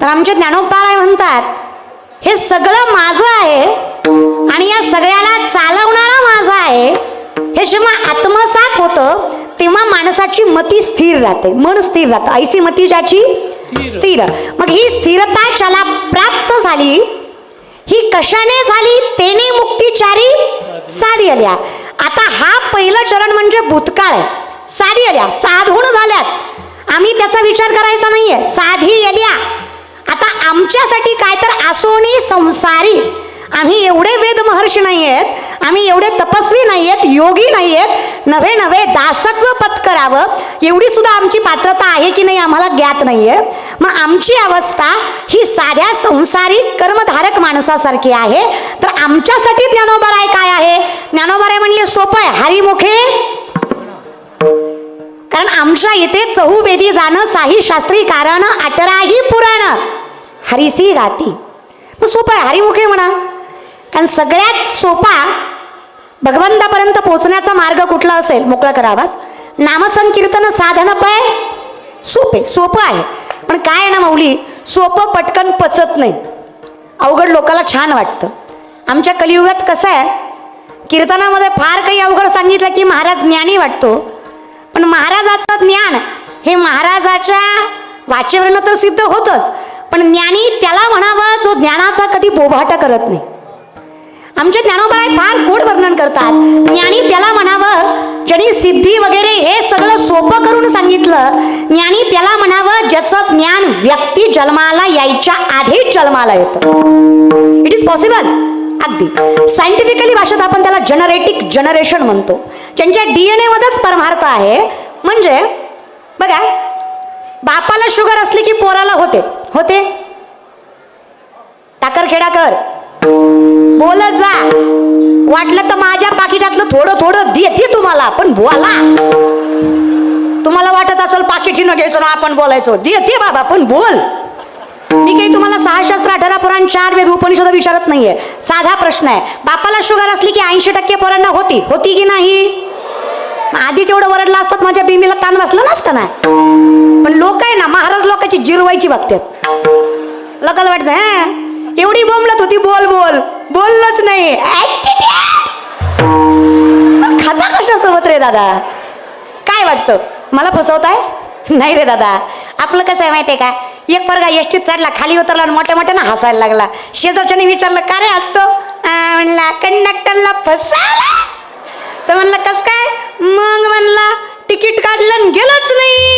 तर आमचे ज्ञानोबा म्हणतात हे सगळं माझं आहे आणि या सगळ्याला चालवणारा माझा आहे. हे जेव्हा आत्मसात होतं तेव्हा माणसाची मती स्थिर राहते, मन स्थिर राहतं. ऐसी मती ज्याची स्थिर. मग ही स्थिरता ज्याला प्राप्त झाली ही कशाने झाली? तेने मुक्तीचारी साधी आल्या. आता हा पहिलं चरण म्हणजे भूतकाळ आहे. साधी आल्या, साधून झाल्यात. आम्ही त्याचा विचार करायचा नाहीये, साधी आल्या. आता आमच्यासाठी काय तर आसोनी संसारी. आम्ही एवढे वेद महर्षी नाही आहेत, आम्ही एवढे तपस्वी नाही आहेत, योगी नाही आहेत. नव्हे नव्हे दासत्व पत्करावं एवढी सुद्धा आमची पात्रता आहे की नाही आम्हाला ज्ञात नाहीये. मग आमची अवस्था ही साध्या संसारिक कर्मधारक माणसासारखी आहे. तर आमच्यासाठी ज्ञानोबराय काय आहे? ज्ञानोबराय म्हणले सोपं आहे, हरिमुखे. कारण आमच्या इथे चहुवेदी जाणं साही शास्त्री कारण 18ही पुराण हरिसी गाती. मग सोपं आहे, हरिमुखे म्हणा. कारण सगळ्यात सोपा भगवंतापर्यंत पोहोचण्याचा मार्ग कुठला असेल? मोकळा करा आवाज. नामसंकीर्तन साधन पाय सोपे, सोपं आहे. पण काय आहे ना माऊली, सोपं पटकन पचत नाही, अवघड लोकाला छान वाटतं. आमच्या कलियुगात कसं आहे, कीर्तनामध्ये फार काही अवघड सांगितलं की महाराज ज्ञानी वाटतो. पण महाराजाचं ज्ञान हे महाराजाच्या वाचेवरनं तर सिद्ध होतच, पण ज्ञानी त्याला म्हणावं जो ज्ञानाचा कधी बोभाटा करत नाही. आमचे ज्ञानोबराय फार गोड वर्णन करतात. ज्ञानी त्याला म्हणावं ज्यांनी सिद्धी वगैरे हे सगळं सोपं करून सांगितलं. ज्ञानी त्याला म्हणावं ज्याचं ज्ञान व्यक्ती जन्माला यायच्या आधीच जन्माला येतं. It is possible. अगदी सायंटिफिकली भाषेत आपण त्याला जनरेटिक जनरेशन म्हणतो. ज्यांच्या DNA मध्येच परमार्थ आहे. म्हणजे बघा, बापाला शुगर असली की पोराला होते होते. टाकर खेडाकर बोलत जा, वाटलं तर माझ्या पाकिटातलं थोडं थोडं देते तुम्हाला, पण बोला. तुम्हाला वाटत असेल पाकिटीनं घ्यायचं ना आपण बोलायचो, देते बाबा पण बोल. मी काही तुम्हाला 6 शास्त्र 18 पुराण 4 वेद उपनिषद विचारत नाहीये. साधा प्रश्न आहे, बापाला शुगर असली की 80% पोरांना होती होती की नाही? आधीच एवढं वरडलं असतात माझ्या बिंबीला ताण बसलं नसतं ना. पण लोक आहे ना, महाराज लोकांची जिरवायची बघतात. लोकांना वाटतं एवढी बोंबलत होती, बोल बोल, बोललंच नाही. खाता कशासोबत रे दादा? काय वाटतं मला फसवताय? नाही रे दादा. आपलं कसं आहे माहितीये का, एक पोरगा एसटीत चढला, खाली उतरला आणि मोठ्या मोठ्यानं हसायला लागला. शेजारच्याने विचारलं का रे हसतो? म्हणला कंडक्टरला फसायला. तर म्हणलं कस काय? मग म्हणला तिकीट काढलं आणि गेलंच नाही.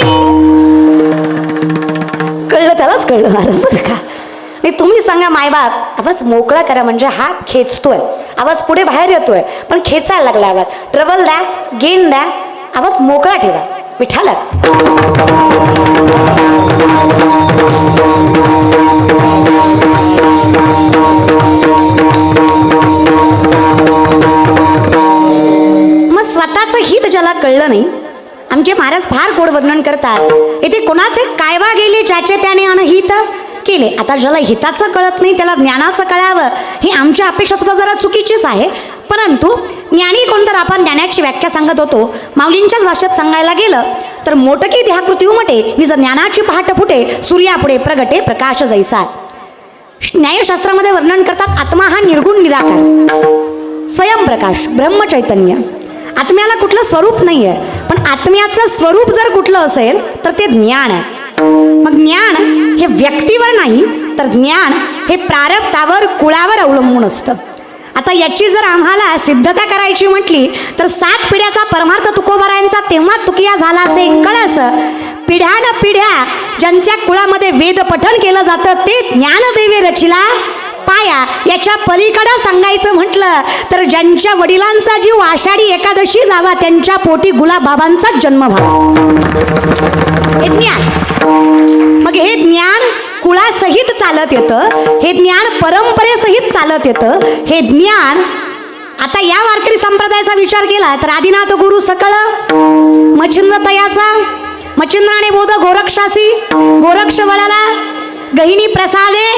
कळलं त्यालाच कळलं महाराज का. नाही तुम्ही सांगा मायबाप, आवाज मोकळा करा. म्हणजे हा खेचतोय, आवाज पुढे बाहेर येतोय पण खेचायला लागला आवाज. ट्रबल द्या, गेन द्या, आवाज मोकळा ठेवा. विठाल मग स्वतःचं हित ज्याला कळलं नाही, आमचे महाराज फार गोड वर्णन करतात. येथे कोणाचे कायवा गेले ज्याचे त्याने अनहित केले. आता ज्याला हिताचं कळत नाही त्याला ज्ञानाचं कळावं ही आमची अपेक्षा सुद्धा जरा चुकीचीच आहे. परंतु ज्ञानी कोण तर आपण ज्ञानाची व्याख्या सांगत होतो. माऊलींच्याच भाषेत सांगायला गेलं तर मोटकी देहाकृती उमटे निज ज्ञानाची पहाट फुटे सूर्यापुढे प्रगटे प्रकाश जैसा. न्यायशास्त्रामध्ये वर्णन करतात आत्मा हा निर्गुण निराकार स्वयंप्रकाश ब्रह्मचैतन्य. आत्म्याला कुठलं स्वरूप नाही आहे, पण आत्म्याचं स्वरूप जर कुठलं असेल तर ते ज्ञान आहे. मग ज्ञान हे व्यक्तीवर नाही तर ज्ञान हे प्रारब्धावर कुळावर अवलंबून असतं. आता याची जर आम्हाला सिद्धता करायची म्हटली तर 7 पिढ्याचा परमार्थ तुकोबारायांचा तेव्हा तुकिया झाला असे कळस. पिढ्यान पिढ्या ज्यांच्या कुळामध्ये वेद पठण केलं जातं ते ज्ञानदेवे रचिला पाया. याच्या पलीकडं सांगायचं म्हटलं तर ज्यांच्या वडिलांचा जीव आषाढी एकादशी जावा त्यांच्या पोटी गुलाबाबांचा जन्म व्हावा. हे ज्ञान. मग हे ज्ञान कुळासहित चालत येतं, हे ज्ञान परंपरेसहित चालत येतं. हे ज्ञान आता या वारकरी संप्रदायाचा विचार केला तर आदिनाथ गुरु सकळ मच्छिंद्र तयाचा, मच्छिंद्राने बोध गोरक्षासी, गोरक्ष वळाला गहिनी प्रसादे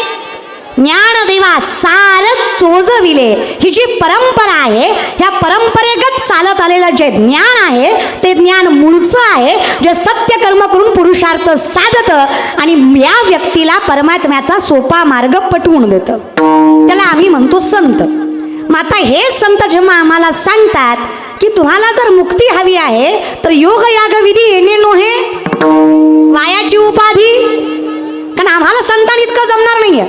ज्ञानदेवा सार चोजविले. ही जी परंपरा आहे, ह्या परंपरेगत चालत आलेलं जे ज्ञान आहे ते ज्ञान मूळचं आहे, जे सत्य कर्म करून पुरुषार्थ साधतं आणि या व्यक्तीला परमात्म्याचा सोपा मार्ग पटवून देतं. त्याला आम्ही म्हणतो संत. मग आता हे संत जेव्हा आम्हाला सांगतात की तुम्हाला जर मुक्ती हवी आहे तर योग याग विधी येणे नोहे वायाची उपाधी, कारण आम्हाला संतान इतकं जमणार नाहीये.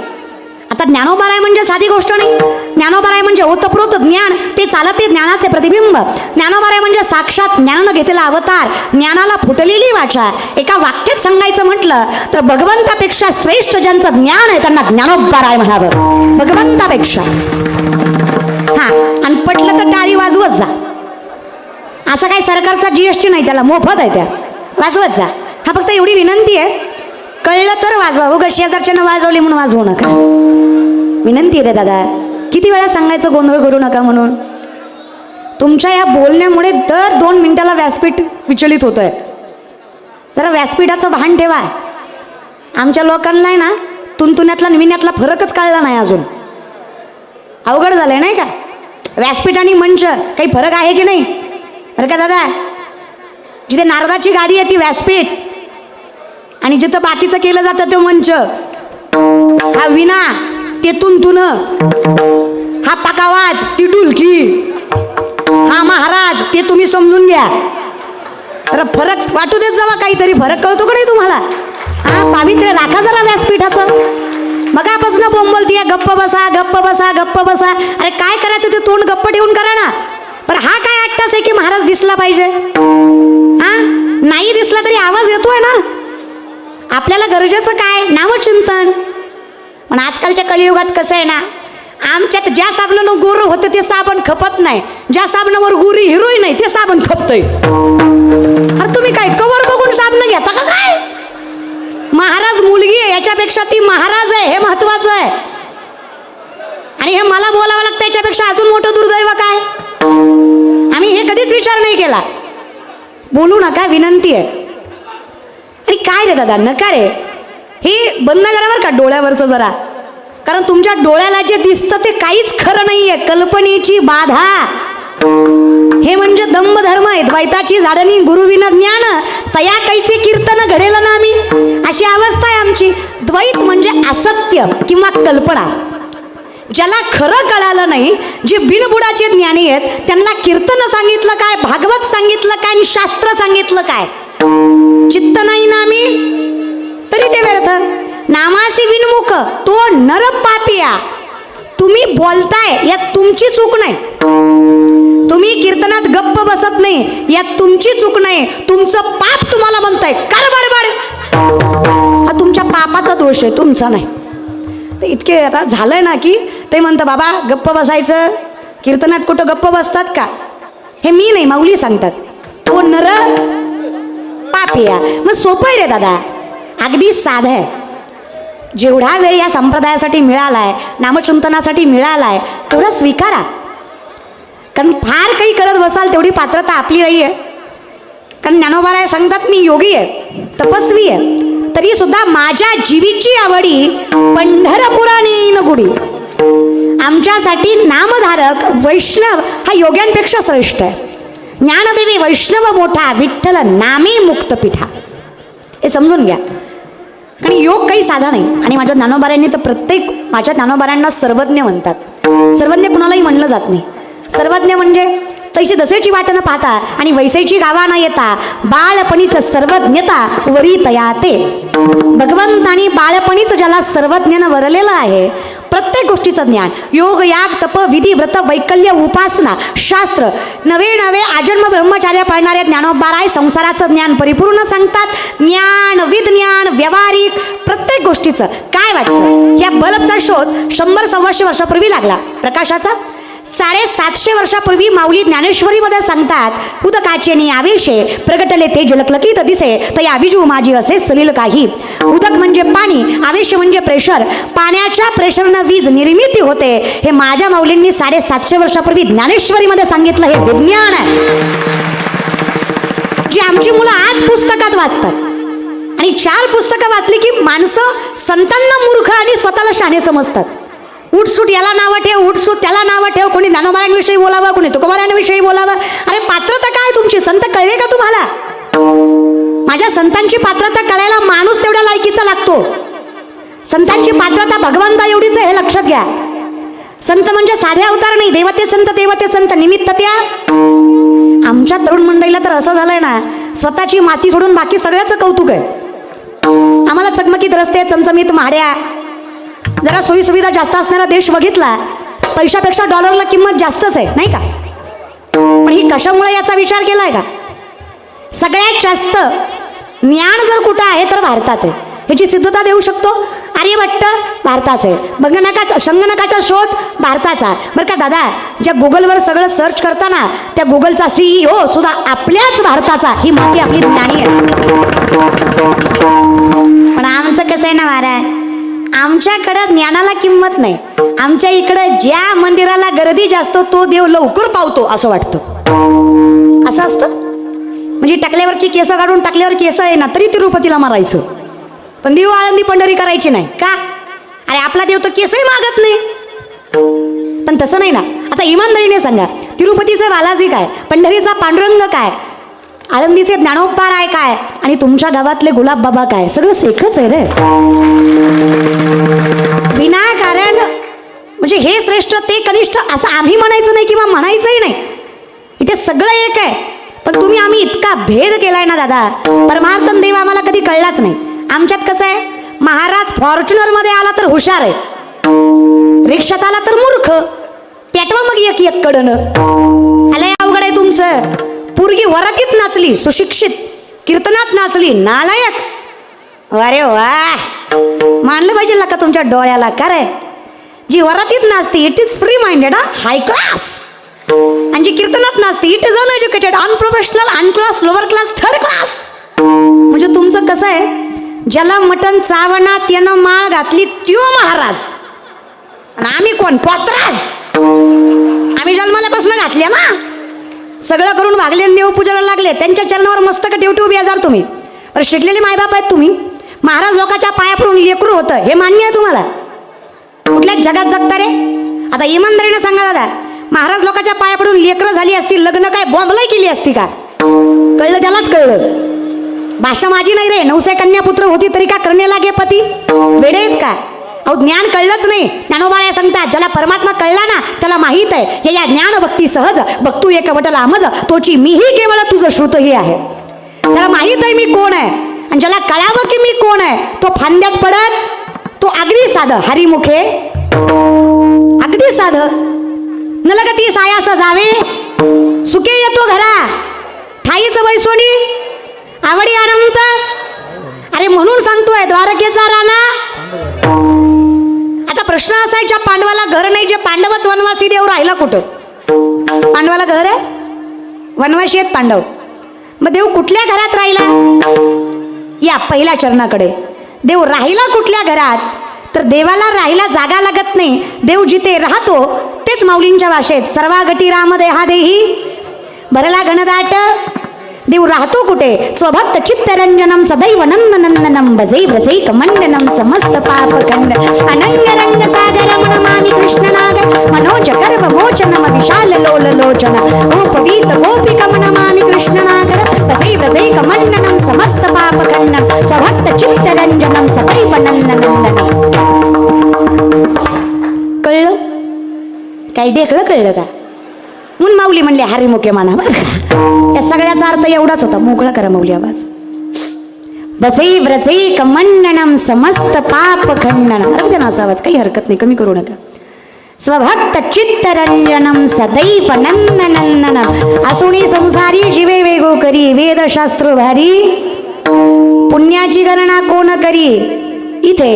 आता ज्ञानोबाराय म्हणजे साधी गोष्ट नाही. ज्ञानोबाराय म्हणजे ओतप्रोत ज्ञान, ते चालते ज्ञानाचे प्रतिबिंब. ज्ञानोबाराय म्हणजे साक्षात ज्ञानानं घेतलेला अवतार, ज्ञानाला फुटलेली वाचा. एका वाक्यात सांगायचं म्हटलं तर भगवंतापेक्षा श्रेष्ठ ज्यांचं ज्ञान आहे त्यांना ज्ञानोबाराय म्हणावं, भगवंतापेक्षा. हा, आणि पटलं तर टाळी वाजवत जा. असं काही सरकारचा GST नाही, त्याला मोफत आहे, त्या वाजवत जा. हा फक्त एवढी विनंती आहे, कळलं तर वाजवा. उगा शेजारच्यानं वाजवली म्हणून वाजवू नका. विनंती आहे रे दादा, किती वेळा सांगायचं गोंधळ करू नका म्हणून. तुमच्या या बोलण्यामुळे दर 2 मिनिटाला व्यासपीठ विचलित होतंय. जरा व्यासपीठाचं भान ठेवा. आमच्या लोकांना आहे ना तुंतुण्यातला निमिन्यातला फरकच कळला नाही अजून. अवघड झालंय नाही का. व्यासपीठ आणि मंच काही फरक आहे की नाही बरं का दादा. जिथे नारदाची गादी आहे ती व्यासपीठ, आणि जिथं बाकीचं केलं जातं तो मंच. हा विना ते तुन, हा पकावाज ती डुलकी, हा महाराज ते तुम्ही समजून घ्या. तर फरक वाटू देत जावा, काहीतरी फरक कळतो का नाही तुम्हाला. हा, पावित्र्य राखा जरा व्यासपीठाचं. मगापासून बोंबलतीये गप्प बसा गप्प बसा गप्प बसा. अरे काय करायचं ते तोंड गप्प ठेवून करा ना. पण हा काय अट्टास आहे की महाराज दिसला पाहिजे. हा, नाही दिसला तरी आवाज येतोय ना. आपल्याला गरजेचं काय, नामचिंतन. पण आजकालच्या कलियुगात कसं आहे ना, आमच्यात ज्या साबणानं गोर होतं ते साबण खपत नाही, ज्या साबणावर गोरी हिरोईन नाही ते साबण खपतंय. अरे तुम्ही काय कवर बघून साबण घेता का काय. महाराज मुलगी आहे याच्यापेक्षा ती महाराज आहे हे महत्वाचं आहे. आणि हे मला बोलावं लागतं याच्यापेक्षा अजून मोठं दुर्दैव काय. आम्ही हे कधीच विचार नाही केला. बोलू नका, विनंती आहे. आणि काय रे दादा, नका रे. हे बंद करावर का डोळ्यावरचं जरा, कारण तुमच्या डोळ्याला जे दिसतं ते काहीच खरं नाहीये, कल्पनेची बाधा. हे म्हणजे दंभ धर्म आहे. द्वैताची झाडणी गुरुविना ज्ञान तया कैचे कीर्तन घडेल ना आम्ही, अशी अवस्था आहे आमची. द्वैत म्हणजे असत्य किंवा कल्पना. ज्याला खरं कळालं नाही, जे बिनबुडाचे ज्ञानी आहेत त्यांना कीर्तन सांगितलं काय, भागवत सांगितलं काय, आणि शास्त्र सांगितलं काय. चित्त नाही ना आम्ही तरी ते व्यर्थ. नामासी विनमुख तो नर पापिया. तुम्ही बोलताय यात तुमची चूक नाही, तुम्ही कीर्तनात गप्प बसत नाही यात तुमची चूक नाही. तुमचं पाप तुम्हाला म्हणताय कर बडबड, हा तुमच्या पापाचा दोष आहे, तुमचा नाही. इतके आता झालंय ना की ते म्हणतं बाबा गप्प बसायचं. कीर्तनात कुठं गप्प बसतात का. हे मी नाही, माऊली सांगतात. तो नर पापिया. मग सोपं आहे रे दादा, अगदी साधं आहे. जेवढा वेळ या संप्रदायासाठी मिळालाय, नामचिंतनासाठी मिळालाय, तेवढा स्वीकारा. कारण फार काही करत बसाल तेवढी पात्रता आपली नाही आहे. कारण ज्ञानोबाराय सांगतात मी योगी आहे, तपस्वी आहे, तरी सुद्धा माझ्या जीवीची आवडी पंढरपुरा नेईन गुढी. आमच्यासाठी नामधारक वैष्णव हा योग्यांपेक्षा श्रेष्ठ आहे. ज्ञानदेवी वैष्णव मोठा, विठ्ठल नामे मुक्तपीठा. हे समजून घ्या. कारण योग काही साधा नाही. आणि माझ्या ज्ञानोबारायांनी तर प्रत्येक माझ्या ज्ञानोबारायांना सर्वज्ञ म्हणतात. सर्वज्ञ कुणालाही म्हणलं जात नाही. सर्वज्ञ म्हणजे तैसे दसेची वाट न पाहता आणि वैसेची गावा न येता बाळपणीच सर्वज्ञता वरी तयाते. भगवंतानी बाळपणीच ज्याला सर्वज्ञानं वरलेलं आहे, प्रत्येक गोष्टीचं ज्ञान, योग याग तप विधी व्रत वैकल्य उपासना शास्त्र, नवे नवे आजन्म ब्रह्मचार्य पाळणाऱ्या ज्ञानोबाराय संसाराचं ज्ञान परिपूर्ण सांगतात. ज्ञान विज्ञान व्यावहारिक प्रत्येक गोष्टीचं. काय वाटतं, या बल्बचा शोध 100-125 वर्षापूर्वी लागला. प्रकाशाचा 750 वर्षापूर्वी माऊली ज्ञानेश्वरीमध्ये सांगतात, उदकाचे आवेशे प्रगटले ते जलकलकीत दिसे तया आविजू माझी असे सलील काही. उदक म्हणजे पाणी, आवेश म्हणजे प्रेशर. पाण्याच्या प्रेशरनं वीज निर्मिती होते. हे माझ्या माऊलींनी 750 वर्षापूर्वी ज्ञानेश्वरीमध्ये सांगितलं. हे विज्ञान आहे जे आमची मुलं आज पुस्तकात वाचतात. आणि 4 पुस्तकं वाचली की माणसं संतांना मूर्ख आणि स्वतःला शहाणे समजतात. उठसूट याला नावं ठेव, उठसूट त्याला नावं ठेव, कोणी ज्ञानोबारांविषयी बोलावं, कोणी तुकोबारांविषयी बोलावं. अरे पात्रता काय तुमची? संत कळले का तुम्हाला? माझ्या संतांची पात्रता कळायला माणूस तेवढ्या लायकीचा लागतो. संतांची पात्रता भगवंता एवढीच आहे हे लक्षात घ्या. संत म्हणजे साधे अवतार नाही, देवते संत निमित्त त्या. आमच्या तरुण मंडळीला तर असं झालंय ना, स्वतःची माती सोडून बाकी सगळ्याचं कौतुक आहे. आम्हाला चकमकीत रस्ते, चमचमीत महाड्या, जरा सोयी सुविधा जास्त असणारा देश बघितला, पैशापेक्षा डॉलरला किंमत जास्तच आहे नाही का? पण ही कशामुळे याचा विचार केलाय का? सगळ्यात जास्त ज्ञान जर कुठं आहे तर भारतात आहे. ह्याची सिद्धता देऊ शकतो. आर्यभट्ट भारताचे, संगणकाचा शोध भारताचा. बरं का दादा, ज्या गुगलवर सगळं सर्च करताना त्या गुगलचा CEO सुद्धा आपल्याच भारताचा, ही माहिती आपली ज्ञानी आहे. पण आमचं कसं आहे ना महाराज, आमच्याकडं ज्ञानाला किंमत नाही. आमच्या इकडं ज्या मंदिराला गर्दी जास्त तो देव लवकर पावतो असं वाटतं. असं असतं. म्हणजे टाकल्यावरची केस काढून टाकल्यावर केस आहे ना तरी तिरुपतीला मारायचं, पण देव आळंदी पंढरी करायची नाही का? अरे आपला देव तर केसही मागत नाही. पण तसं नाही ना. आता इमानदारीने सांगा, तिरुपतीचा बालाजी काय, पंढरीचा पांडुरंग काय, आळंदीचे ज्ञानोबा राय काय, आणि तुमच्या गावातले गुलाब बाबा काय, सगळं एकच आहे रे. विनाकारण म्हणजे हे श्रेष्ठ ते कनिष्ठ असं आम्ही म्हणायचं नाही किंवा म्हणायचंही नाही. इथे सगळं एक आहे. पण आम्ही इतका भेद केलाय ना दादा, परमार्थन देव आम्हाला कधी कळलाच नाही. आमच्यात कसं आहे, महाराज फॉर्च्युनर मध्ये आला तर हुशार आहे, रिक्षात आला तर मूर्ख. पेटवा मग एक कडनं. आलंय अवघड आहे तुमचं. पोरगी वरातीत नाचली, सुशिक्षित, कीर्तनात नाचली, नालायक. अरे वा, मानलं पाहिजे का तुमच्या डोळ्याला? का रे, जी वरातीत नाचते it is free minded, high class. आणि जी कीर्तनात नाचते it is uneducated, unprofessional, unclass, lower class, third class. म्हणजे तुमचं कसं आहे, ज्याला मटण चावना त्यानं माळ घातली त्यो महाराज, आणि आम्ही कोण? पोतराज. आम्ही जन्माल्यापासून घातल्या ना. सगळं करून भागले, देवपूजाला लागले, त्यांच्या चरणावर मस्तक ठेवटी उभी हजार तुम्ही. पण शिकलेले मायबाप आहेत तुम्ही. महाराज लोकांच्या पाया पडून लेकरू होतं हे मान्य आहे तुम्हाला? कुठल्या जगात जगता रे? आता इमानदारीने सांगा दादा, महाराज लोकांच्या पाया पडून लेकरं झाली असती, लग्न काय बॉम्बलाई केली असती का? कळलं त्यालाच कळलं. भाषा माझी नाही रे. 900 कन्यापुत्र होती तरी का करणे लागे पती? वेडे आहेत का? अहो ज्ञान कळलंच नाही. ज्ञानोबा सांगतात, ज्याला परमात्मा कळला ना त्याला माहीत आहे, या ज्ञान भक्ती सहज भक्तू एक वटला आमज तोची मीही केवळ तुझं श्रुत ही आहे. त्याला माहीत आहे मी कोण आहे, आणि ज्याला कळावं की मी कोण आहे तो फांद्यात पडत, तो अगदी साधं हरिमुखे, अगदी साधं. न लगती सायास जावे सुखे येतो घरा, ठाईच बैसोनी आवडी अनंत. अरे म्हणून सांगतोय द्वारकेचा राणा. आता प्रश्न असायच्या, पांडवाला घर नाही, जे पांडवच वनवासी, देव राहिला कुठं? पांडवाला घर आहे, वनवासी आहेत पांडव, मग देव कुठल्या घरात राहिला? या पहिल्या चरणाकडे. देव राहिला कुठल्या घरात? तर देवाला राहायला जागा लागत नाही. देव जिथे राहतो तेच माऊलींच्या भाषेत सर्वागटी राम देहा देही भरला घनदाट. देव राहतो कुठे? स्वभक्त चित्तरंजनम सदैव नंदनंदनम भजै व्रजै कमंडनम समस्त पाप खंड अनंग रंग सागर मनमामि कृष्णनागर मनोज गर्भ मोचनम विशाल लोल लोचन गोपवीत गोपिका मनमामि कृष्णनागर भजै व्रजै कमंडनम समस्त पाप खंड स्वभक्त चित्तरंजनम सदैव नंदनंदनम. कळलं काय? ढेकळं कळलं का? म्हणून माऊली म्हणले हरिमुखे माना. बरं का, या सगळ्याचा अर्थ एवढाच होता. मोकळा करा माऊली आवाज. बसे व्रजे कमंडनम समस्त पाप खंडन. अरे ना असा आवाज, काही हरकत नाही, कमी करू नका. स्वभक्त चित्तरंजनम सदैव नंदनंदनम असुणी संसारी जीवे वेगो करी वेदशास्त्र भारी पुण्याची गणना कोण करी. इथे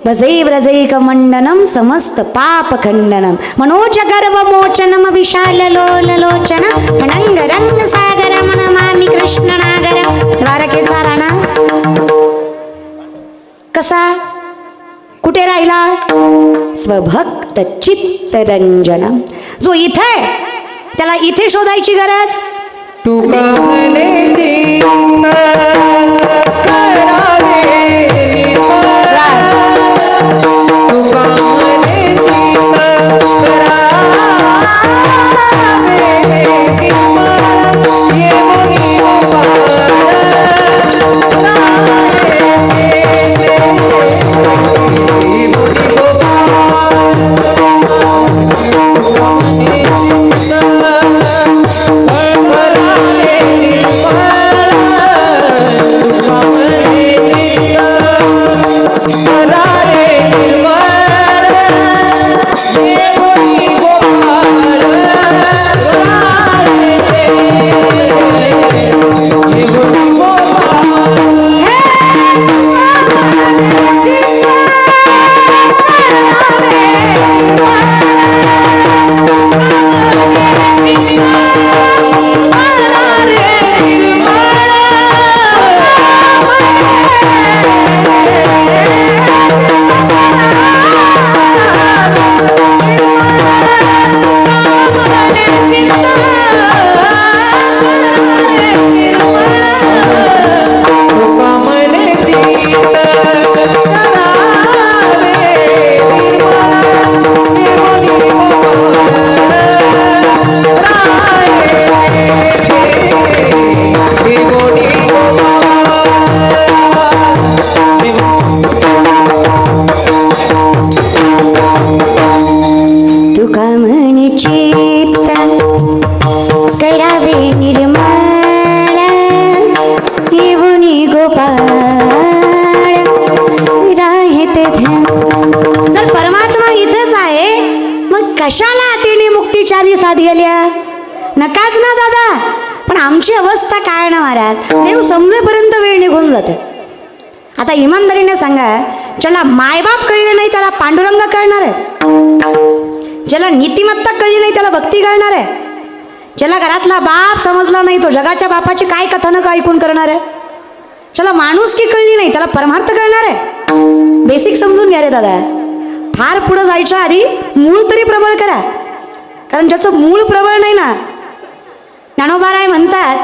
भजै व्रजै कमंडनम समस्त पाप खंडनम मनोज गर्भ मोचनम विशाल लोल लोचन अनंग रंग सागर मनमामि कृष्णनागर. द्वारकेचा राणा कसा कुठे राहिला? स्वभक्त चित्तरंजनम. जो इथे त्याला इथे शोधायची गरज. तुका कशाला तिने मुक्तीचारी साधल्या नकाच ना दादा. पण आमची अवस्था काय ना महाराज, देव समजेपर्यंत वेळ निघून जाते. आता इमानदारीने सांगा, ज्याला मायबाप कळले नाही त्याला पांडुरंग कळणार आहे? ज्याला नीतिमत्ता कळली नाही त्याला भक्ती कळणार आहे? ज्याला घरातला बाप समजला नाही तो जगाच्या बापाची काय कथानक ऐकून करणार आहे? ज्याला माणुसकी कळली नाही त्याला परमार्थ कळणार आहे? बेसिक समजून घ्या रे दादा. फार पुढे जायच्या आधी मूळ तरी प्रबळ करा, कारण ज्याचं मूळ प्रबळ नाही ना. ज्ञानोबाराय म्हणतात,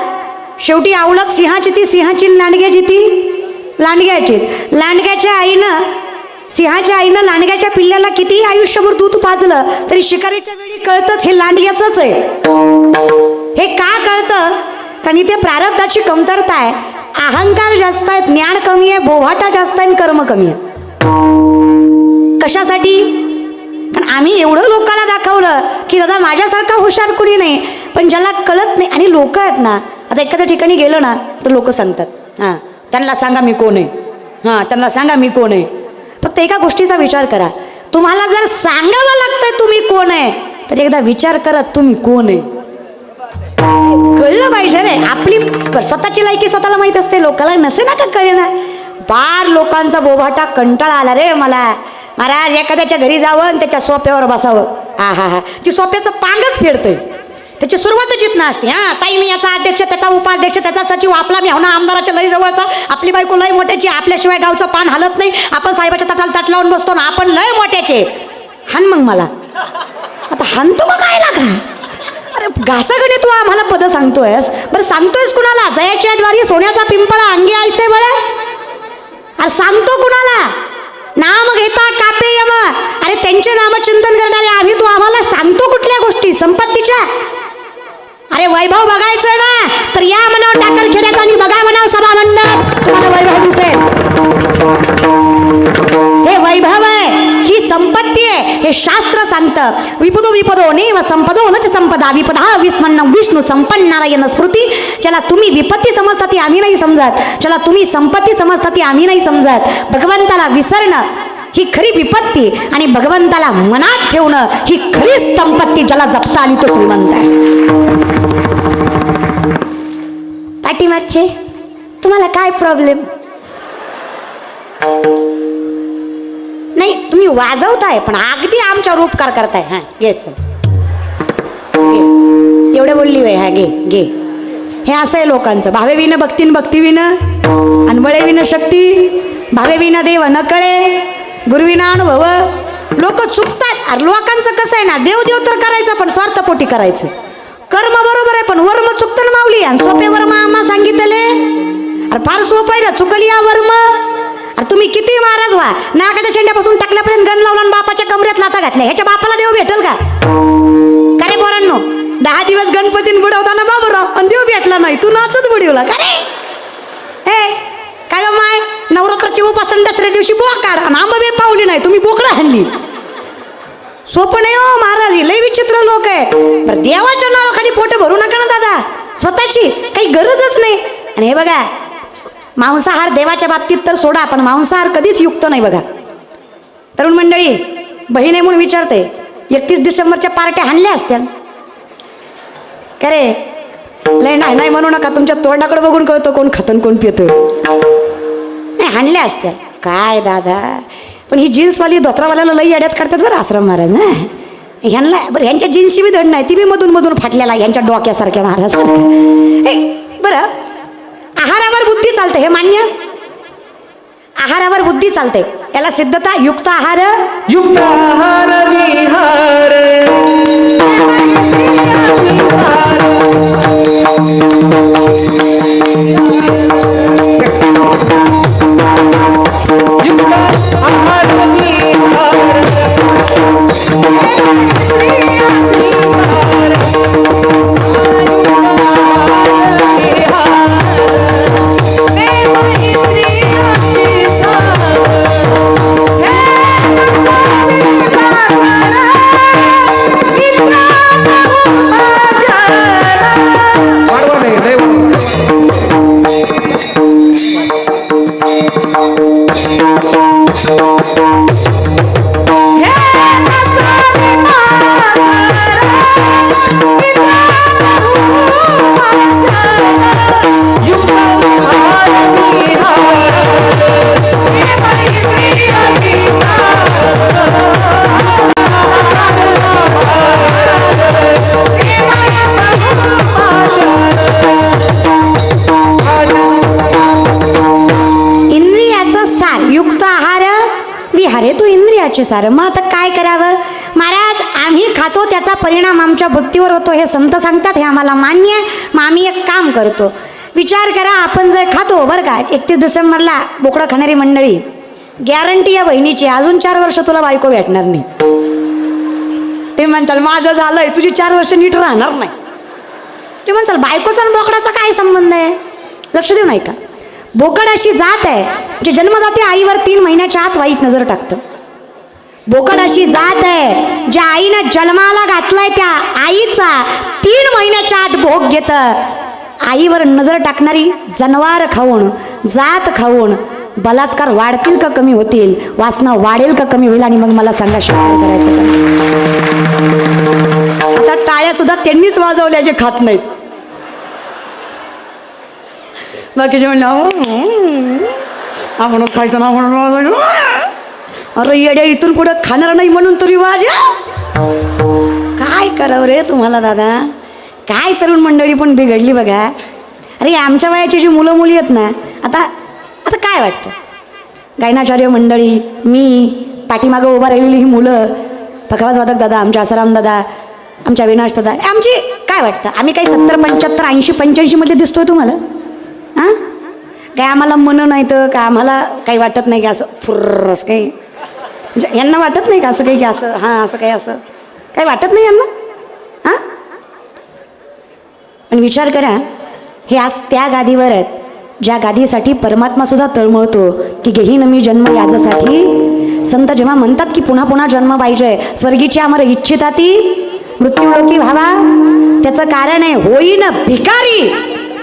शेवटी आवळत सिंहाची ती सिंहाची, लांडग्याची ती लांडग्याचीच. लांडग्याच्या आईनं लांडग्याच्या पिल्ल्याला कितीही आयुष्यभर दूध पाजलं तरी शिकारीच्या वेळी कळतंच हे लांडग्याचंच आहे. हे का कळतं? कारण इथे प्रारब्धाची कमतरता आहे, अहंकार जास्त आहे, ज्ञान कमी आहे, बोभाटा जास्त आहे, कर्म कमी आहे. कशासाठी? पण आम्ही एवढं लोकांना दाखवलं की दादा माझ्यासारखा हुशार कुणी नाही. पण ज्याला कळत नाही, आणि लोक आहेत ना, आता एखाद्या ठिकाणी गेलो ना तर लोक सांगतात, हां त्यांना सांगा मी कोण आहे, हां त्यांना सांगा मी कोण आहे. फक्त एका गोष्टीचा विचार करा, तुम्हाला जर सांगावं लागतंय तुम्ही कोण आहे तर एकदा विचार करा तुम्ही कोण आहे. कळलं पाहिजे रे. आपली स्वतःची लायकी स्वतःला माहीत असते, लोकांना नसे ना का कळे ना. बार लोकांचा बोभाटा कंटाळा आला रे मला. महाराज एखाद्याच्या घरी जावं आणि त्याच्या सोप्यावर बसावं, हा हा हा ती सोप्याचं पांगच फेडतंय. त्याची सुरुवातच इथनं असते. हां ताई मी याचा अध्यक्ष, त्याचा उपाध्यक्ष, त्याचा सचिव, आपला मी होणार आमदाराच्या लई जवळचा, आपली बायको लई मोठ्याची, आपल्याशिवाय गावचं पान हलत नाही, आपण साहेबाच्या ताटाला ताट लावून बसतो ना, आपण लय मोठ्याचे. हान मग मला आता हानतो का काय लागा? अरे घासागणे तू आम्हाला पद सांगतोयस, बरं सांगतोयस कुणाला? जयाच्या द्वारी सोन्याचा पिंपळा अंगी आयसे बळ. अरे सांगतो कुणाला? नाम घेता कापे यम. अरे त्यांचे नामचिंतन करणारे आम्ही, तू आम्हाला सांगतो कुठल्या गोष्टी? संपत्तीच्या? अरे वैभव बघायचं ना तर या म्हणावं टाकरखेड्यात आणि बघा म्हणावं सभा मंडप, तुम्हाला वैभव दिसेल. हे वैभव आहे, ही संपत्ती आहे, हे शास्त्र सांगतं. विपदो विपदो नेव संपदो नच संपदा विपदा विस्मन्न विष्णू संपन्न नारायण स्मृती. ज्याला तुम्ही विपत्ती समजता ती आम्ही नाही समजत, ज्याला तुम्ही संपत्ती समजता ती आम्ही नाही समजत. भगवंताला विसरणं ही खरी विपत्ती, आणि भगवंताला मनात ठेवणं ही खरी संपत्ती. ज्याला जपता आली तो श्रीमंत आहे. पाठीमागचे तुम्हाला काय प्रॉब्लेम नाही? तुम्ही वाजवताय पण अगदी आमच्यावर उपकार करताय. हा घे चल, एवढे बोलली वे. हा घे घे. हे असं आहे लोकांचं. भावे विन भक्तीन भक्ती विन अनबळे विन शक्ती, भावे विन देव न कळे, गुरुविना अनुभव. लोक चुकतात. अरे लोकांचं कसं आहे ना, देव देव तर करायचं पण स्वार्थपोटी करायचं. कर्म बरोबर आहे पण वर्म चुकतं ना माऊली. आणि सोपे वर्म आम्हा सांगितले. अरे फार सोपं आहे ना, चुकली या वर्म. अरे तुम्ही किती महाराज व्हा, नागाच्या शेंड्यापासून टाकल्यापर्यंत गण लावला आणि बापाच्या कमरेत लाथा घातल्या, ह्याच्या बापाला देव भेटेल का? का रे पोरांनो, 10 दिवस गणपतीन बुडवताना बाबूराव आणि देव भेटला नाही, तू नाचत बुडवला का रे? हे काय ग माय, नवरात्राची उपासन दसऱ्या दिवशी बोकाड आणि आंबे पावली नाही, तुम्ही बोकडं हाणली. सोपं नाही हो महाराज, लय विचित्र लोक आहे. बरं देवाच्या नावाखाली पोट भरू नका ना दादा, स्वतःची काही गरजच नाही. आणि हे बघा, मांसाहार देवाच्या बाबतीत तर सोडा, पण मांसाहार कधीच युक्त नाही बघा. मंडळी, बहीण आहे म्हणून विचारते, 31 डिसेंबरच्या पार्ट्या हाणल्या असत्या का रे? लय नाही नाही म्हणू नका, तुमच्या तोंडाकडे बघून कळतं कोण खातं कोण पितं. नाही हाणल्या असत्या काय दादा. पण ही जीन्सवाली धोत्रावाल्याला लई अड्यात काढतात बरं आश्रम महाराज. ना ह्यांना बरं, ह्यांच्या जीन्सची बी धड नाही, ती बी मधून मधून फाटलेला ह्यांच्या डोक्यासारख्या महाराज. बरं, आहारावर बुद्धी चालते हे मान्य. आहारावर बुद्धी चालते, याला सिद्धता. युक्त आहार, युक्त आहार विहार, युक्त आहार सार. मग आता काय करावं महाराज? आम्ही खातो त्याचा परिणाम आमच्या बुद्धीवर होतो हे संत सांगतात, हे आम्हाला मान्य आहे. मग आम्ही एक काम करतो, विचार करा, आपण जर खातो बरं का 31 डिसेंबरला बोकडं खाणारी मंडळी, गॅरंटी या बहिणीची अजून 4 वर्ष तुला बायको भेटणार नाही. ते म्हणताल माझं झालंय, तुझी 4 वर्ष नीट राहणार नाही. ते म्हणताल बायकोचा आणि बोकडाचा काय संबंध आहे? लक्ष देऊ नाही का? बोकड अशी जात आहे जे जन्मदाते आईवर 3 महिन्याच्या आत वाईट नजर टाकतं. बोकड अशी जात आहे ज्या आईनं जन्माला घातलाय त्या आईचा 3 महिन्याच्या आत भोग घेतं. आईवर नजर टाकणारी जनावर खाऊन, जात खाऊन बलात्कार वाढतील का कमी होतील? वासना वाढेल का कमी होईल? आणि मग मला सांगा शिकार करायचं का? आता टाळ्या सुद्धा त्यांनीच वाजवल्या जे खात नाहीत. बाकीचे म्हणलं आपण खायचं ना म्हणून, अरे येड्या इथून कुठं खाणार नाही म्हणून तरी वाज. काय करावं रे तुम्हाला दादा? काय तरुण मंडळी पण बिघडली बघा. अरे आमच्या वयाची जी मुलं मुली आहेत ना, आता काय वाटतं? गायनाचार्य मंडळी, मी, पाठीमागं उभा राहिलेली ही मुलं, पखावाज वादक दादा, आमचे आसाराम दादा, आमच्या विनाश दादा, आमची काय वाटतं? आम्ही काही 70, 75, 80, 85 मध्ये दिसतोय तुम्हाला? हां, काय आम्हाला मन नाही तर काय आम्हाला काही वाटत नाही की असं फुर्र असं काही, म्हणजे यांना वाटत नाही का असं काही की असं हां असं काही असं काही वाटत नाही यांना? हां, पण विचार करा, हे आज त्या गादीवर आहेत ज्या गादीसाठी परमात्मा सुद्धा तळमळतो की घेईन मी जन्म याच्यासाठी. संत जेव्हा म्हणतात की पुन्हा पुन्हा जन्म पाहिजे, स्वर्गीची आमर इच्छिता ती मृत्यूलोकी व्हावा, त्याचं कारण आहे होईन भिकारी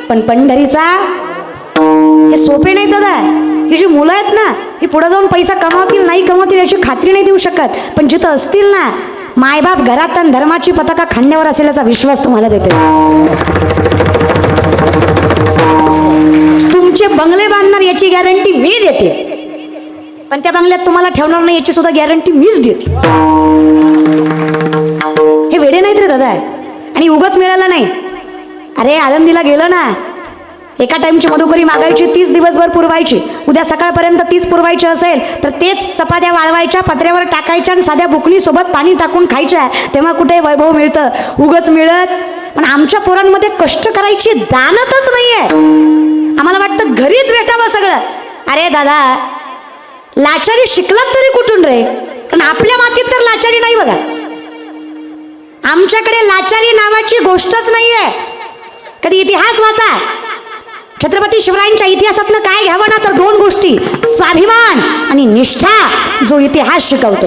पण पंढरीचा. हे सोपे नाही दादा. ही जी मुलं आहेत ना, ही पुढे जाऊन पैसा कमावतील नाही कमावतील याची खात्री नाही देऊ शकत, पण जिथं असतील ना मायबाप घरात आणि धर्माची पताका खांद्यावर असेल याचा विश्वास तुम्हाला देते. तुमचे बंगले बांधणार याची गॅरंटी मी देते, पण त्या बंगल्यात तुम्हाला ठेवणार नाही याची सुद्धा गॅरंटी मीच देते. हे वेडे नाहीत रे दादा. आणि उगाच मिळालं नाही. अरे आळंदीला गेलं ना, एका टाइमची मधुकरी मागायची, 30 दिवसभर पुरवायची. उद्या सकाळपर्यंत 30 पुरवायची असेल तर तेच चपात्या वाळवायच्या, पत्र्यावर टाकायच्या आणि साध्या बुकणीसोबत पाणी टाकून खायच्या. तेव्हा कुठे वैभव मिळतं? उगाच मिळत. पण आमच्या पोरांमध्ये कष्ट करायची दानतच नाहीये. आम्हाला वाटतं घरीच भेटावं सगळं. अरे दादा, लाचारी शिकलात तरी कुठून रे? कारण आपल्या मातीत तर लाचारी नाही बघा. आमच्याकडे लाचारी नावाची गोष्टच नाहीये. कधी इतिहास वाचा. छत्रपती शिवरायांच्या इतिहासातनं काय घ्यावं ना, तर 2 गोष्टी, स्वाभिमान आणि निष्ठा, जो इतिहास शिकवतो.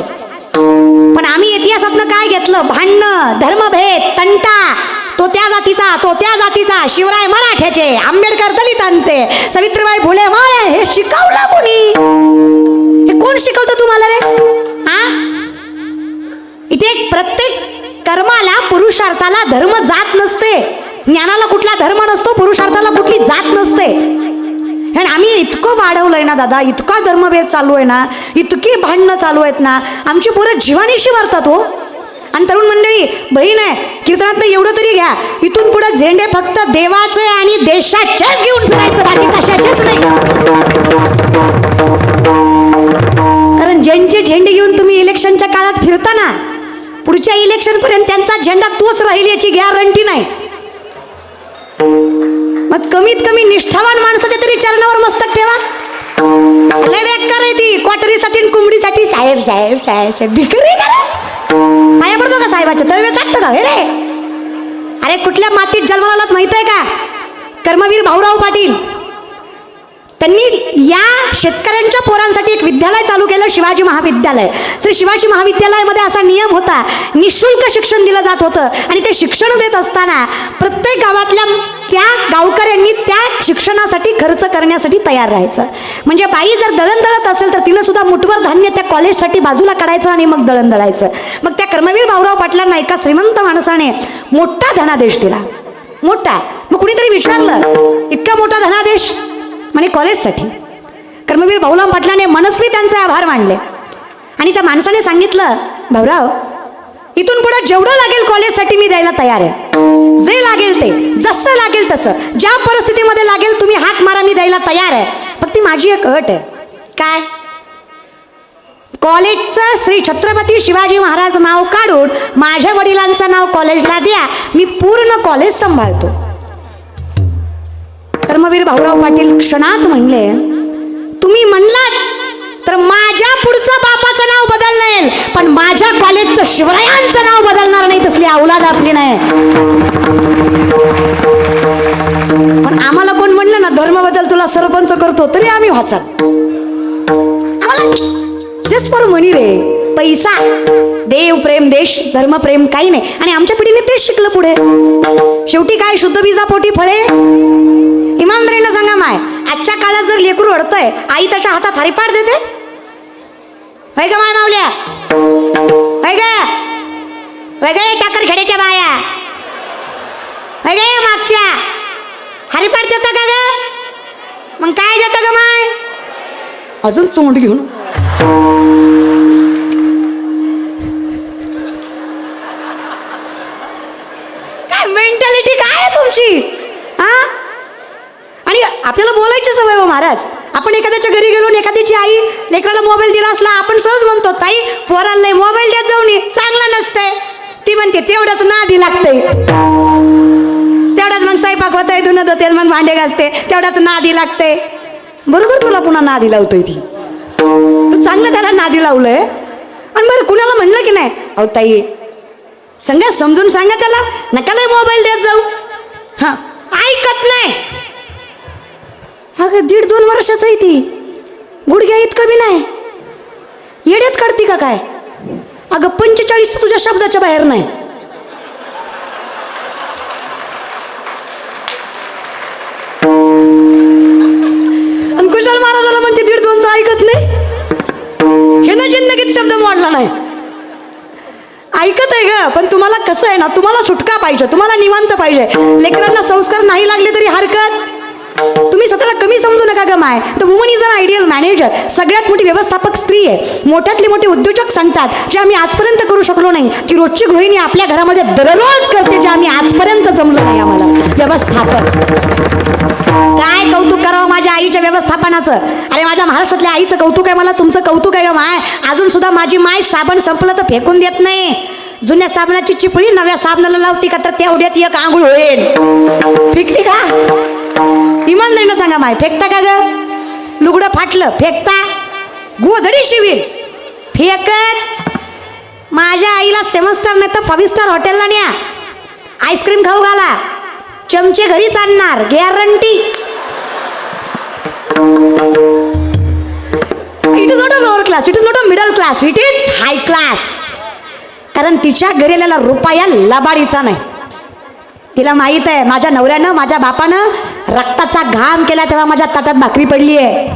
पण आम्ही इतिहासातनं काय घेतलं? भांडणं, धर्मभेद, तंटा. तो त्या जातीचा, तो त्या जातीचा, शिवराय मराठ्याचे, आंबेडकर दलितांचे, सावित्रीबाई फुले माळे. हे शिकवलं कोणी? हे कोण शिकवतं तुम्हाला रे? हा, कर्माला पुरुषार्थाला धर्म जात नसते. ज्ञानाला कुठला धर्म नसतो, पुरुषार्थाला कुठली जात नसते. आणि आम्ही इतकं वाढवलंय ना दादा, इतका धर्मभेद चालू आहे ना, इतकी भांडणं चालू आहेत ना, आमची पोरं जीवानीशी मारतात हो. आणि तरुण मंडळी, बहीण आहे, कीर्तनातनं एवढं तरी घ्या, इथून पुढे झेंडे फक्त देवाचे आणि देशाचेच घेऊन फिरायचं, बाकी कशाचेच नाही. कारण ज्यांचे झेंडे घेऊन तुम्ही इलेक्शनच्या काळात फिरता ना, पुढच्या इलेक्शन पर्यंत त्यांचा झेंडा तोच राहील याची गॅरंटी नाही. मग कमीत कमी निष्ठावान माणसाच्या तरी चरणावर मस्तक ठेवा. लय बेकार आहे ती, क्वाटरीसाठी आणि कुंबडीसाठी साहेब साहेब साहेब साहेब भिकारी करा. पाया पडतो का साहेबाच्या, तळवे चाटतं का हे रे? अरे कुठल्या मातीत जन्माला माहित आहे का? कर्मवीर भाऊराव पाटील त्यांनी या शेतकऱ्यांच्या पोरांसाठी एक विद्यालय चालू केलं, शिवाजी महाविद्यालय. श्री शिवाजी महाविद्यालयामध्ये असा नियम होता, निशुल्क शिक्षण दिलं जात होतं. आणि ते शिक्षण देत असताना प्रत्येक गावातल्या त्या गावकऱ्यांनी त्या शिक्षणासाठी खर्च करण्यासाठी तयार राहायचं. म्हणजे बाई जर दळण दळत असेल तर तिनं सुद्धा मुठभर धान्य त्या कॉलेजसाठी बाजूला काढायचं आणि मग दळण दळायचं. मग त्या कर्मवीर भाऊराव पाटलांना एका श्रीमंत माणसाने मोठा धनादेश दिला, मोठा. मग कुणीतरी विचारलं, इतका मोठा धनादेश? म्हणे कॉलेजसाठी. कर्मवीर भाऊराव पाटलाने मनस्वी त्यांचे आभार मानले. आणि त्या माणसाने सांगितलं, भाऊराव इथून पुढे जेवढं लागेल कॉलेजसाठी मी द्यायला तयार आहे. जे लागेल ते, जसं लागेल तसं, ज्या परिस्थितीमध्ये लागेल तुम्ही हाक मारा, मी द्यायला तयार आहे. फक्त माझी एक अट आहे. काय? कॉलेजचं श्री छत्रपती शिवाजी महाराज नाव काढून माझ्या वडिलांचं नाव कॉलेजला द्या, मी पूर्ण कॉलेज सांभाळतो. कर्मवीर भाऊराव पाटील क्षणात म्हणले, तुम्ही म्हणलात तर माझ्या पुढचं बापाचं नाव बदलणार येईल, पण माझ्या कॉलेजचं शिवरायांचं नाव बदलणार नाही, तसली औलाद आपली नाही. पण आम्हाला कोण म्हणलं ना धर्म बदल, तुला सरपंच करतो, तरी आम्ही वाचत. आम्हाला जस्ट फॉर मनी रे, पैसा. देव प्रेम, देश धर्म प्रेम काही नाही. आणि आमच्या पिढीने तेच शिकलं पुढे. शेवटी काय, शुद्ध बीजा पोटी फळे. इमानदारीनं सांगा माय, आजच्या काळात जर लेकरू रडतंय, आई त्याच्या हातात हरिपाठ देते? होय का माय मावल्या? होय ग? होय ग टाकर खेड्याच्या बाया? होय ग मागच्या? हरिपाठ देता का ग? मग काय देतं ग माय? अजून तोंड घेऊन. काय मेंटॅलिटी काय आहे तुमची? हा? आणि आपल्याला बोलायची सवय हो महाराज. आपण एखाद्याच्या घरी गेलो, एखाद्याची आई लेकराला मोबाईल दिला असला, आपण सहज म्हणतो, ताई पोराला मोबाईल देत जाऊ नये, चांगला नसतंय. ती म्हणते तेवढंच नादी लागतंय, तेवढाच मग स्वयंपाक होतंय, धुणं धुते, मग भांडे घासते, तेवढाच नादी लागते. बरोबर तुला पुन्हा नादी लावतोय ती. तू चांगलं त्याला नादी लावलंय. आणि बरं कुणाला म्हणलं की नाही, अहो ताई सांगा, समजून सांगा त्याला, नका लय मोबाईल देत जाऊ. हा, ऐकत नाही. अगं 1.5-2 वर्षाचं आहे ती, गुडघ्या इतकं बी नाही. येड्यात काढती का काय? अगं 45 तुझ्या शब्दाच्या बाहेर नाही. आणि कुशाल महाराजाला म्हणते 1.5-2चं ऐकत नाही. हे ना जिंदगीत शब्द मोडला नाही. ऐकत आहे ग, पण तुम्हाला कसं आहे ना, तुम्हाला सुटका पाहिजे, तुम्हाला निवांत पाहिजे. लेकरांना संस्कार नाही लागले तरी हरकत. तुम्ही स्वतःला कमी समजू नका ग माय. The woman is an ideal manager. सगळ्यात मोठी व्यवस्थापक स्त्री आहे. मोठ्यातले मोठे उद्योजक सांगतात, जे आम्ही आजपर्यंत करू शकलो नाही, ती रोजची गृहिणी आपल्या घरामध्ये दररोज करते, जे आम्ही आजपर्यंत जमलो नाही आम्हाला. व्यवस्थापन. काय कौतुक करावं माझ्या आईच्या व्यवस्थापनाचं. अरे माझ्या महाराष्ट्रातल्या आईचं कौतुक आहे, मला तुमचं कौतुक आहे ग माय. अजून सुद्धा माझी माय साबण संपलं तर फेकून देत नाही. जुन्या साबणाची चिपळी नव्या साबणाला लावती का, तर तेवढ्यात एक आंघोळ होईल. फेकते का? इमानदारीनं सांगा माय, फेकता का ग? लुगडं फाटलं फेकता? गोधडी शिवील फेकत? माझ्या आईला 7 स्टार नाही तर 5 स्टार हॉटेलला न्या, आईस्क्रीम खाऊ घाला, चमचे घरीच आणणार, guarantee. It is not a lower class, it is not a middle class, it is hi class. कारण तिच्या घरी आलेला रुपया लबाडीचा नाही. तिला माहित आहे, माझ्या नवऱ्यानं माझ्या बापानं रक्ताचा घाम केला तेव्हा माझ्या ताटात भाकरी पडली आहे.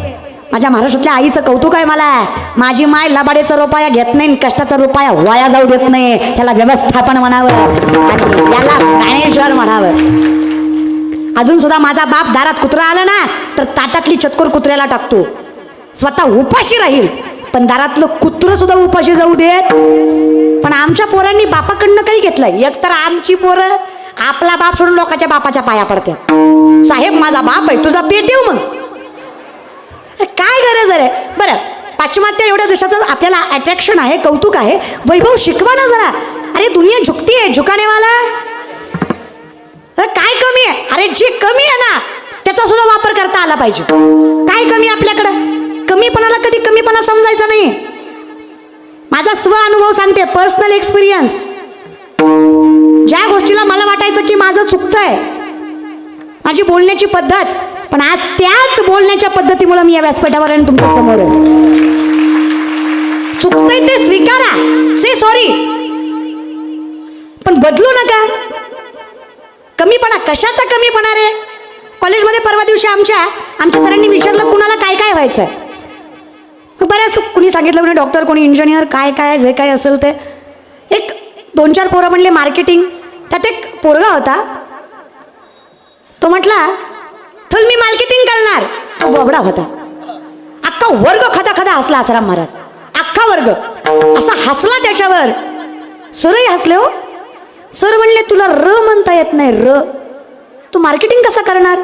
माझ्या महाराष्ट्रातल्या आईचं कौतुक आहे मला. माझी माय लबाडीचा रुपया घेत नाही, कष्टाचा रुपया वाया जाऊ देत नाही. ह्याला व्यवस्थापन म्हणावं आणि याला मॅनेजर म्हणावं. अजून सुद्धा माझा बाप दारात कुत्रा आला ना तर ताटातली चतकोर कुत्र्याला टाकतो. स्वतः उपाशी राहील पण दारातलं कुत्र सुद्धा उपाशी जाऊ देत. पण आमच्या पोरांनी बापाकडनं काही घेतलंय. एकतर आमची पोरं आपला बाप सोडून लोकांच्या बापाच्या पाया पडतात. साहेब माझा बाप आहे, तुझा पेट येऊ मग. काय गरज आहे बरं. पाश्चिमात्य एवढ्या देशाचं आपल्याला अट्रॅक्शन आहे, कौतुक आहे. वैभव शिकवा ना जरा. अरे दुनिया झुकती आहे, झुकानेवाला काय कमी आहे. अरे जे कमी आहे ना त्याचा सुद्धा वापर करता आला पाहिजे. काय कमी आपल्याकडं. कमीपणाला कधी कमीपणा समजायचा नाही. माझा स्व अनुभव सांगते, पर्सनल एक्सपिरियन्स. ज्या गोष्टीला मला वाटायचं की माझं चुकतंय, माझी बोलण्याची पद्धत, पण आज त्याच बोलण्याच्या पद्धतीमुळे मी या व्यासपीठावर आणि तुमच्या समोर आहे. चुकतंय ते स्वीकारा, से सॉरी, पण बदलू नका. कमीपणा कशाचा कमीपणा रे. कॉलेजमध्ये परवा दिवशी आमच्या सरांनी विचारलं कुणाला काय काय व्हायचंय. बऱ्याच कुणी सांगितलं, कोणी डॉक्टर, कोणी इंजिनियर, काय काय जे काय असेल ते. एक 2-4 पोरं म्हणले मार्केटिंग. त्यात एक पोरगा होता, तो म्हटला चल मी मार्केटिंग करणार. तो बोबडा होता. अख्खा वर्ग खदा खदा हसला. आसाराम महाराज अख्खा वर्ग असा हसला त्याच्यावर. सरही हसले हो. सर म्हणले तुला र म्हणता येत नाही, र तू मार्केटिंग कसं करणार.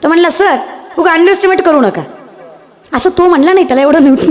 तो म्हणला सर उगा अंडरस्टिमेट करू नका. असं तो म्हणला नाही, त्याला एवढं नीट